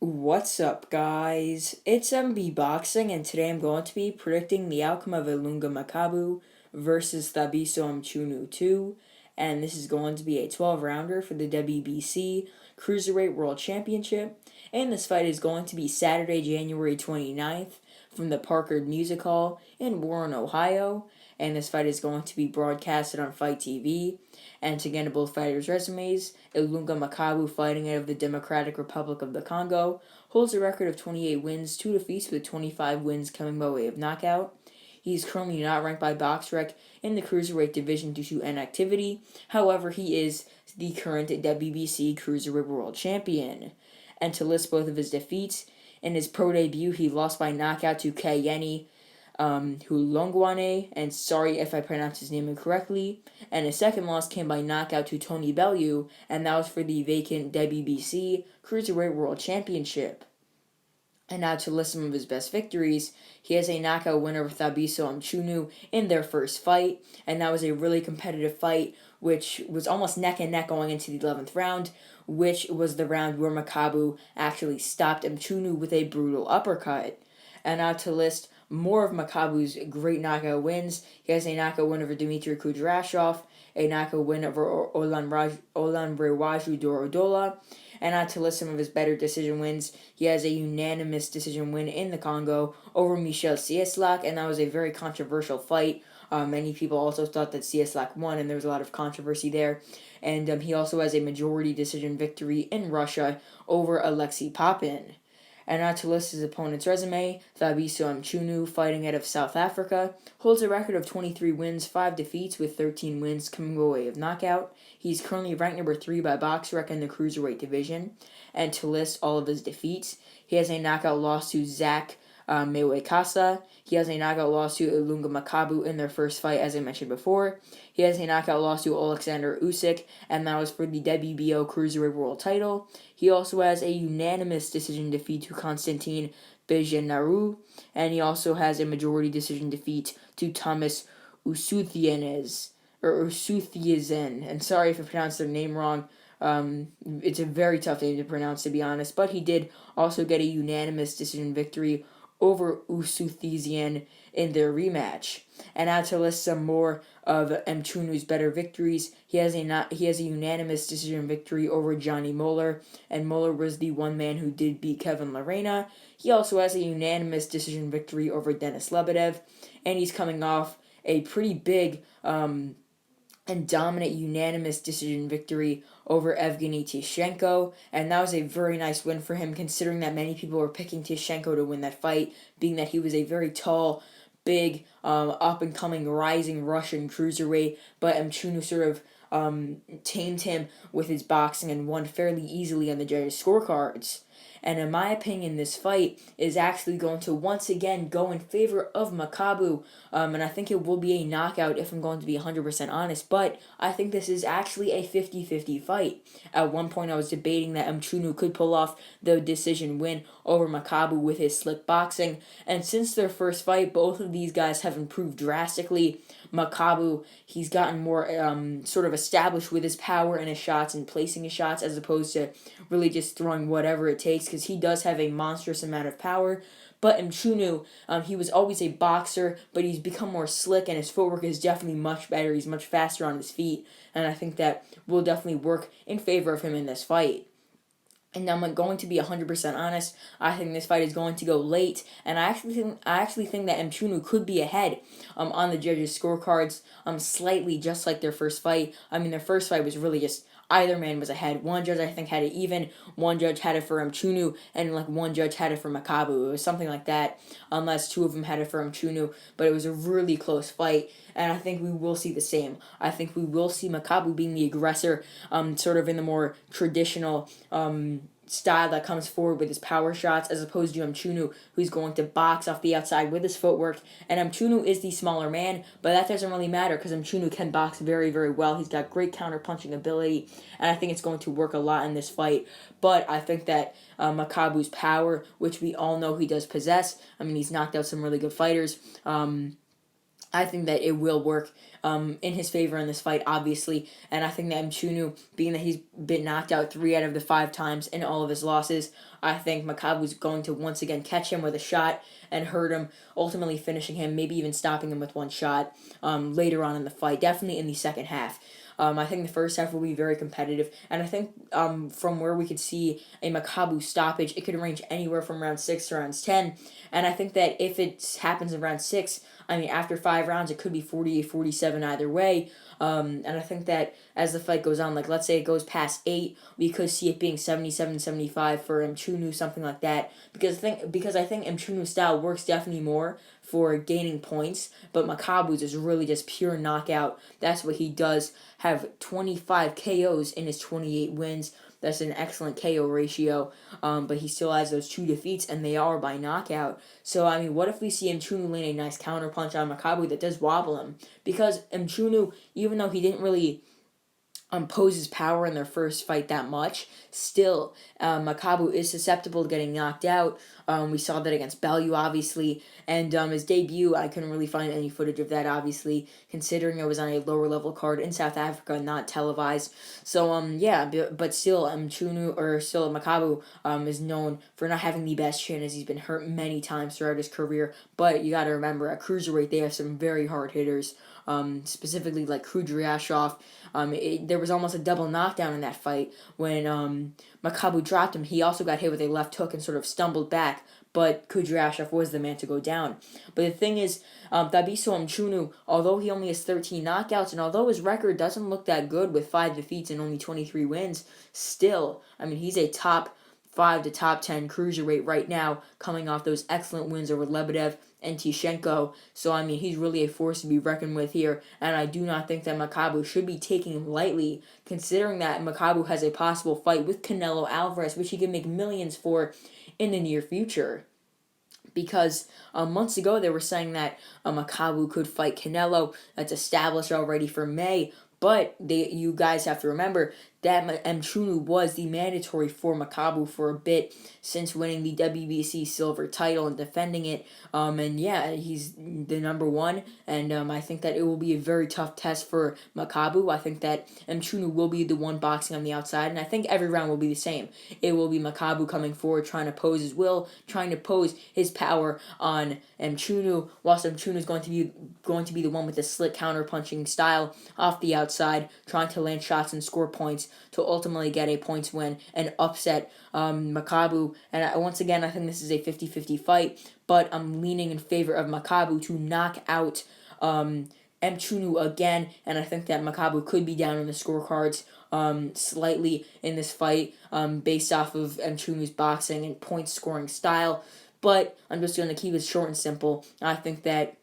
What's up, guys? It's MB Boxing, and today I'm going to be predicting the outcome of Ilunga Makabu versus Thabiso Mchunu 2, and this is going to be a 12-rounder for the WBC Cruiserweight World Championship, and this fight is going to be Saturday, January 29th from the Packard Music Hall in Warren, Ohio, and this fight is going to be broadcasted on Fight TV. And to get into both fighters' resumes, Ilunga Makabu, fighting out of the Democratic Republic of the Congo, holds a record of 28 wins, 2 defeats, with 25 wins coming by way of knockout. He is currently not ranked by BoxRec in the Cruiserweight division due to inactivity. However, he is the current WBC Cruiserweight World Champion. And to list both of his defeats, in his pro debut, he lost by knockout to Kayeni Hulongwane, and sorry if I pronounced his name incorrectly. And his second loss came by knockout to Tony Bellew, and that was for the vacant WBC Cruiserweight World Championship. And now to list some of his best victories, he has a knockout win over Thabiso Mchunu in their first fight, and that was a really competitive fight, which was almost neck and neck going into the 11th round, which was the round where Makabu actually stopped Mchunu with a brutal uppercut. And now to list more of Makabu's great knockout wins, he has a knockout win over Dmitry Kudryashov, a knockout win over Olanrewaju Dorodola, and not to list some of his better decision wins, he has a unanimous decision win in the Congo over Michel Cieslak, and that was a very controversial fight. Many people also thought that Cieslak won, and there was a lot of controversy there. And he also has a majority decision victory in Russia over Alexei Popin. And not to list his opponent's resume, Thabiso Mchunu, fighting out of South Africa, holds a record of 23 wins, 5 defeats, with 13 wins coming by way of knockout. He's currently ranked number 3 by BoxRec in the Cruiserweight division. And to list all of his defeats, he has a knockout loss to Zach Mewekasa. He has a knockout loss to Ilunga Makabu in their first fight, as I mentioned before. He has a knockout loss to Alexander Usyk, and that was for the WBO Cruiserweight World title. He also has a unanimous decision defeat to Konstantin Bejenaru, and he also has a majority decision defeat to Thomas Usuthianes, or Usuthiazen. And sorry if I pronounced their name wrong. It's a very tough name to pronounce, to be honest, but he did also get a unanimous decision victory over Usuthizian in their rematch. And now to list some more of Mchunu's better victories, he has a unanimous decision victory over Johnny Moeller, and Moeller was the one man who did beat Kevin Lorena. He also has a unanimous decision victory over Denis Lebedev, and he's coming off a pretty big and dominant unanimous decision victory over Evgeny Tishenko, and that was a very nice win for him, considering that many people were picking Tishenko to win that fight, being that he was a very tall, big, up-and-coming, rising Russian cruiserweight, but Mchunu sort of tamed him with his boxing and won fairly easily on the judges' scorecards. And in my opinion, this fight is actually going to once again go in favor of Makabu. And I think it will be a knockout if I'm going to be 100% honest. But I think this is actually a 50-50 fight. At one point, I was debating that Mchunu could pull off the decision win over Makabu with his slick boxing. And since their first fight, both of these guys have improved drastically. Makabu, he's gotten more sort of established with his power and his shots and placing his shots, as opposed to really just throwing whatever it takes, because he does have a monstrous amount of power. But Mchunu, he was always a boxer, but he's become more slick, and his footwork is definitely much better. He's much faster on his feet, and I think that will definitely work in favor of him in this fight. And I'm going to be 100% honest. I think this fight is going to go late, and I actually think that Mchunu could be ahead on the judges' scorecards slightly, just like their first fight. I mean, their first fight was really just either man was ahead. One judge, I think, had it even. One judge had it for Mchunu, and one judge had it for Makabu. It was something like that, unless two of them had it for Mchunu. But it was a really close fight, and I think we will see the same. I think we will see Makabu being the aggressor, sort of in the more traditional style that comes forward with his power shots, as opposed to Mchunu, who's going to box off the outside with his footwork. And Mchunu is the smaller man, but that doesn't really matter, because Mchunu can box very, very well. He's got great counter-punching ability, and I think it's going to work a lot in this fight. But I think that Makabu's power, which we all know he does possess, I mean, he's knocked out some really good fighters, I think that it will work in his favor in this fight, obviously. And I think that Mchunu, being that he's been knocked out 3 out of the 5 times in all of his losses, I think Makabu's going to once again catch him with a shot and hurt him, ultimately finishing him, maybe even stopping him with one shot later on in the fight, definitely in the second half. I think the first half will be very competitive, and I think from where we could see a Makabu stoppage, it could range anywhere from round 6 to round 10, and I think that if it happens in round 6, I mean, after 5 rounds, it could be 48-47 either way. And I think that as the fight goes on, like let's say it goes past 8, we could see it being 77-75 for Mchunu, something like that. Because I think Mchunu's style works definitely more for gaining points, but Makabu's is really just pure knockout. That's what he does. Have 25 KOs in his 28 wins. That's an excellent KO ratio, but he still has those 2 defeats, and they are by knockout. So, I mean, what if we see Mchunu land a nice counterpunch on Makabu that does wobble him? Because Mchunu, even though he didn't really pose his power in their first fight that much, still, Makabu is susceptible to getting knocked out. We saw that against Bellew, obviously, and his debut, I couldn't really find any footage of that, obviously, considering it was on a lower level card in South Africa, not televised. So, yeah, but still, Makabu is known for not having the best chin, as he's been hurt many times throughout his career. But you got to remember, at cruiserweight, they have some very hard hitters. Specifically like Kudryashov. There was almost a double knockdown in that fight when Makabu dropped him. He also got hit with a left hook and sort of stumbled back, but Kudryashov was the man to go down. But the thing is, Thabiso Mchunu, although he only has 13 knockouts, and although his record doesn't look that good with 5 defeats and only 23 wins, still, I mean, he's a top 5 to top 10 cruiserweight right now, coming off those excellent wins over Lebedev and Tishenko. So, I mean, he's really a force to be reckoned with here, and I do not think that Makabu should be taking him lightly, considering that Makabu has a possible fight with Canelo Alvarez, which he can make millions for in the near future. Because months ago they were saying that Makabu could fight Canelo. That's established already for May. But you guys have to remember that Mchunu was the mandatory for Makabu for a bit since winning the WBC silver title and defending it. And yeah, he's the number 1, and I think that it will be a very tough test for Makabu. I think that Mchunu will be the one boxing on the outside, and I think every round will be the same. It will be Makabu coming forward, trying to pose his will, trying to pose his power on Mchunu, whilst Mchunu is going to be the one with the slick counter-punching style off the outside, trying to land shots and score points to ultimately get a points win and upset Makabu. And once again, I think this is a 50-50 fight, but I'm leaning in favor of Makabu to knock out Mchunu again, and I think that Makabu could be down on the scorecards slightly in this fight based off of Mchunu's boxing and point scoring style. But I'm just going to keep it short and simple. I think that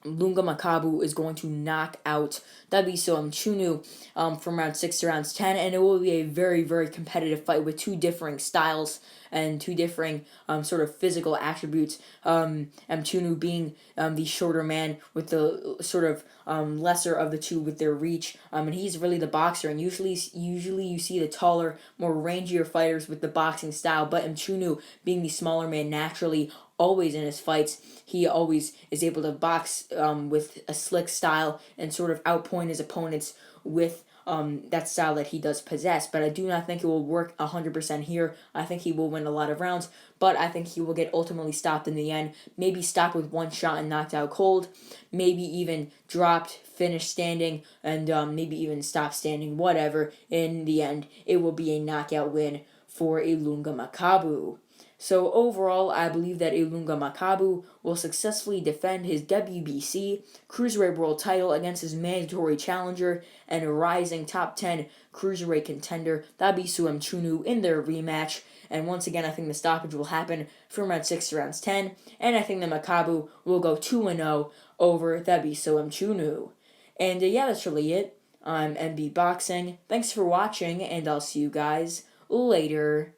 Ilunga Makabu is going to knock out Thabiso Mchunu from round 6 to round 10, and it will be a very, very competitive fight with 2 differing styles and 2 differing sort of physical attributes. Mchunu being the shorter man with the sort of lesser of the 2 with their reach, and he's really the boxer. And usually you see the taller, more rangier fighters with the boxing style, but Mchunu being the smaller man naturally. Always in his fights, he always is able to box with a slick style and sort of outpoint his opponents with that style that he does possess. But I do not think it will work 100% here. I think he will win a lot of rounds, but I think he will get ultimately stopped in the end. Maybe stopped with one shot and knocked out cold. Maybe even dropped, finished standing, and maybe even stopped standing. Whatever. In the end, it will be a knockout win for Ilunga Makabu. So overall, I believe that Ilunga Makabu will successfully defend his WBC Cruiserweight World title against his mandatory challenger and a rising top 10 Cruiserweight contender, Thabiso Mchunu, in their rematch. And once again, I think the stoppage will happen from round 6 to round 10, and I think that Makabu will go 2-0 over Thabiso Mchunu. And yeah, that's really it. I'm MB Boxing. Thanks for watching, and I'll see you guys later.